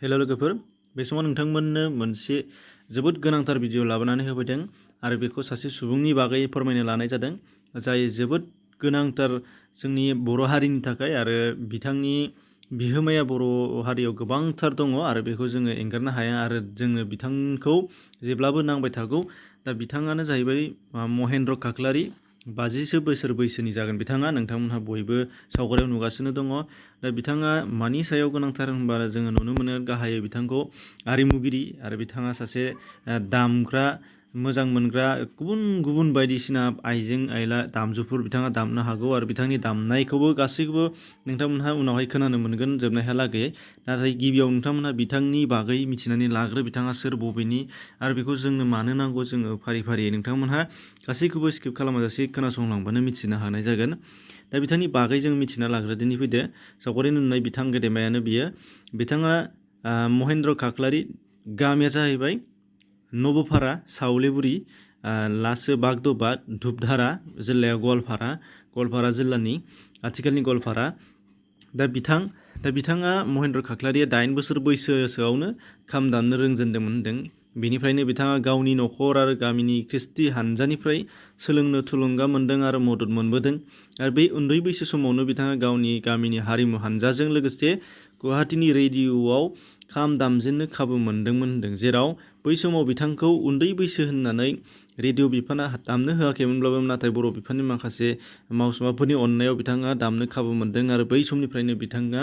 हेल' लोगोफोर, बे समाव नोंथांमोननो मोनसे जोबोद गोनांथार भिडिअ लाबोनानै होफैदों आरो बेखौ सासे सुबुंनि बागै फोरमायनो लानाय जादों जाय जोबोद गोनांथार जोंनि बर' हारिनि थाखाय आरो बिथांनि बिहोमाया बर' हारियाव गोबांथार दङ आरो बेखौ जोङो एंगारनो हाया आरो जोङो बिथांखौ जेब्लाबो नांबाय थागौ। दा बिथाङानो जाहैबाय महेन्द्र खाख्लारि। 50 बोसोर बैसोनि जागोन बिथाङा। नोंथांमोनहा बयबो सावगारियाव नुगासिनो दङ। दा बिथाङा मानि सायाव गोनांथार होनबा जोङो नुनो मोनो गाहायै बिथांखौ आरिमुगिरि आरो बिथाङा सासे दामग्रा मोजां मोनग्रा गुबुन गुबुन बायदिसिना आइजें आइला दामजुफोर बिथाङा दामनो हागौ आरो बिथांनि दामनायखौबो गासैखौबो नोंथांमोनहा उनावहाय खोनानो मोनगोन जोबनायहालागै। नाथाय गिबियाव नोंथांमोनहा बिथांनि बागै मिथिनानै लाग्रो बिथाङा सोर बबेनि आरो बेखौ जोंनो मानो नांगौ जोङो फारि फारियै नोंथांमोनहा गासैखौबो स्किप खालामाजासे खोनासंलांबानो मिथिनो हानाय जागोन। दा बिथांनि बागै जों मिथिना लाग्रोदिनि फैदो। सावगारि नुनाय बिथां गेदेमायानो बियो। बिथाङा महेन्द्र खाख्लारि। गामिया जाहैबाय नबपारा सावलेबुरि, लासो बागदबा, धुपधारा जिल्लाया गवालपारा जिल्लानि आथिखालनि गवालपारा। दा बिथाङा महेन्द्र खाख्लारिया 8 बोसोर बैसोआवनो खाम दामनो रोंजेनदोंमोन होनदों। बेनिफ्रायनो बिथाङा गावनि न'खर आरो गामिनि ख्रिस्टि हानजानिफ्राय सोलोंनो थुलुंगा मोन्दों आरो मदद मोनबोदों। आरो बे उन्दै बैसो समावनो बिथाङा गावनि गामिनि हारिमु हानजाजों लोगोसे गुवाहाटीनि रेडिअ'आव खाम दामजेननो खाबु मोन्दोंमोन होनदों, जेराव बै समाव बिथांखौ उन्दै बैसो होननानै रेडिअ' बिफाना दामनो होआखैमोनब्लाबो नाथाय बर' बिफाननि माखासे मावसुमाफोरनि अननायाव बिथाङा दामनो खाबु मोन्दों आरो बै समनिफ्रायनो बिथाङा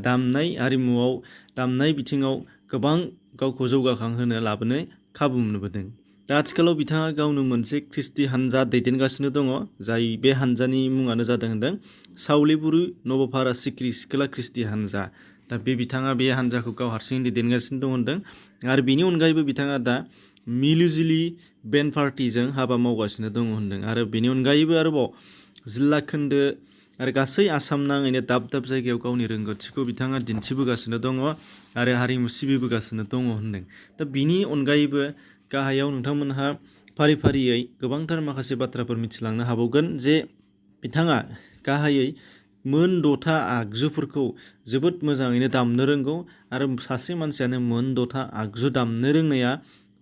दामनाय आरिमुआव दामनाय बिथिङाव गोबां गावखौ जौगाखांहोनो लाबोनो खाबु मोनबोदों। दा आथिखालाव बिथाङा गावनो मोनसे ख्रिस्टि हानजा दैदेनगासिनो दङ, जाय बे हानजानि मुङानो जादों होनदों सावलेबुरि नबपारा सिख्रि सिखोला ख्रिस्टि हानजा। दा बिथाङा बे हानजाखौ गाव हारसिङै दैदेनगासिनो दं होनदों आरो बेनि अनगायैबो बिथाङा दा मिलुजुलि बेन्ड पार्टिजों हाबा मावगासिनो दङ होनदों आरो बेनि अनगायैबो आरोबाव जिल्ला खोन्दो आरो गासै आसाम नाङैनो दाब दाब जायगायाव गावनि रोंगौथिखौ बिथाङा दिन्थिबोगासिनो दङ आरो हारिमु सिबिबोगासिनो दङ होनदों। दा बिनि अनगायैबो गाहायाव नोंथांमोनहा फारि फारियै गोबांथार माखासे बाथ्राफोर मिथिलांनो हाबावगोन जे बिथाङा गाहायै मोन 6था आगजुफोरखौ जोबोद मोजाङैनो दामनो रोंगौ आरो सासे मानसियानो मोन 6था आगजु दामनो रोंनाया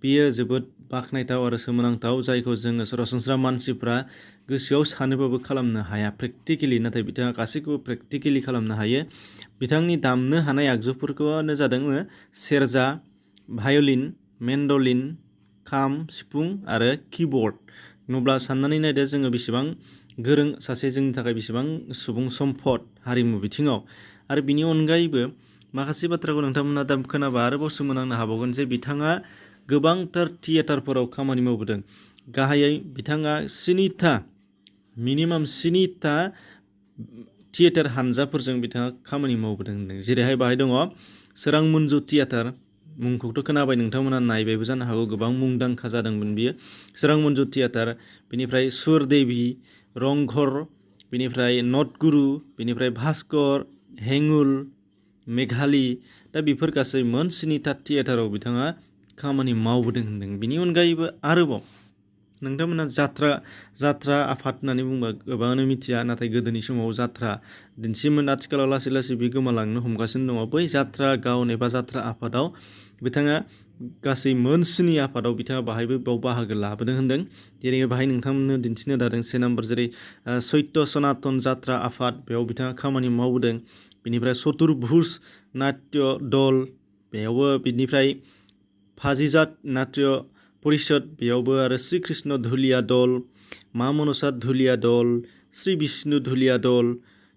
बेयो जोबोद बाख्नायथाव आरो सोमोनांथाव, जायखौ जोङो सरासनस्रा मानसिफ्रा गोसोआव सानोबाबो खालामनो हाया प्रेक्टिकेलि, नाथाय बिथाङा गासैखौबो प्रेक्टिकेलि खालामनो हायो। बिथांनि दामनो हानाय आगजुफोरखौनो जादों सेरजा, भायलिन, मेन्डलिन, खाम, सिफुं आरो किबर्ड। अब्ला साननानै नायदो जोङो बेसेबां गोरों सासे जोंनि थाखाय बेसेबां सुबुं सम्पद हारिमु बिथिङाव। आरो बिनि अनगायैबो माखासे बाथ्राखौ नोंथांमोना दा खोनाबा आरोबाव सोमोनांनो हाबावगोन जे बिथाङा गोबांथार थियेटारफोराव खामानि मावबोदों। गाहायै बिथाङा मिनिमाम 7था थियेटार हानजाफोरजों बिथाङा खामानि मावबोदों होनदों। जेरैहाय बाहाय दङ सोरां मन्जु थियेटार, मुंखौथ' खोनाबाय नोंथांमोना नायबायबो जानो हागौ, गोबां मुंदांखा जादोंमोन बियो सोरां मन्जु थियेटार। बेनिफ्राय सुर देबि, रंघर, बेनिफ्राय नटगुरु, बेनिफ्राय भास्कर, हेंगुल, मेघालि। दा बेफोर गासै मोन 7था थियेटाराव बिथाङा खामानि मावबोदों होनदों। बिनि अनगायैबो आरोबाव नोंथांमोना जात्रा आफाद होननानै बुंबा गोबाङानो मिथिया, नाथाय गोदोनि समाव जात्रा दिन्थियोमोन। आथिखालाव लासै लासै बे गोमालांनो हमगासिनो दङ। बै जात्रा गाउन एबा जात्रा आफादाव बिथाङा गासै मोन 7 आफादाव बिथाङा बाहायबो बाहागो लाबोदों होनदों। जेरै बाहाय नोंथांमोननो दिन्थिनो दादों 1 नम्बर जेरै सत्य सनातन जात्रा आफाद, बेयाव बिथाङा खामानि मावबोदों। बेनिफ्राय चतुर्भुज नाट्य दल, बेयावबो बिनिफ्राय फाजिजात नाट्य परिषद, बेयावबो आरो श्री कृष्ण धुलिया दल, मा मनसा धुलिया दल, श्री विष्णु धुलिया दल,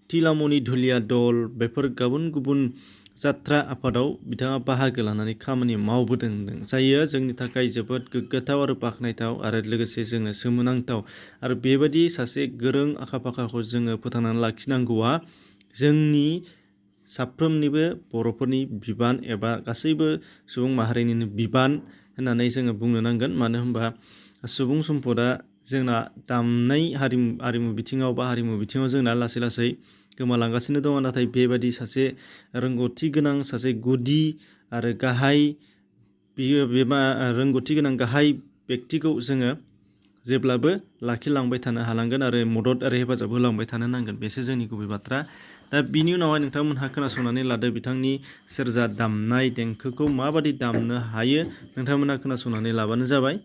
तिलामणि धुलिया दल, बेफोर गुबुन गुबुन जात्रा आफादाव बिथाङा बाहागो लानानै खामानि मावबोदों होनदों, जायो जोंनि थाखाय जोबोद गोग्गाथाव आरो बाख्नायथाव आरो लोगोसे जोङो सोमोनांथाव। आरो बेबायदि सासे गोरों आखा फाखाखौ जोङो फोथांनानै लाखिनांगौआ जोंनि साफ्रोमनिबो बर'फोरनि बिबान एबा गासैबो सुबुं माहारिनिनो बिबान होननानै जोङो बुंनो नांगोन। मानो होनबा सुबुं सम्पदा जोंना दामनाय हारिमु बिथिङाव बा हारिमु बिथिङाव जोंना लासै लासै गोमालांगासिनो दङ। नाथाय बेबायदि सासे रोंगौथि गोनां सासे गुदि आरो गाहाय रोंगौथि गोनां गाहाय बेक्तिखौ जोङो जेब्लाबो लाखिलांबाय थानो हानांगोन आरो मदद आरो हेफाजाब होलांबाय थानो नांगोन, बेसो जोंनि गुबै बाथ्रा। दा बिनि उनावहाय नोंथांमोनहा खोनासंनानै लादो बिथांनि सेरजा दामनाय देंखोखौ माबादि दामनो हायो नोंथांमोनहा खोनासंनानै लाबानो जाबाय।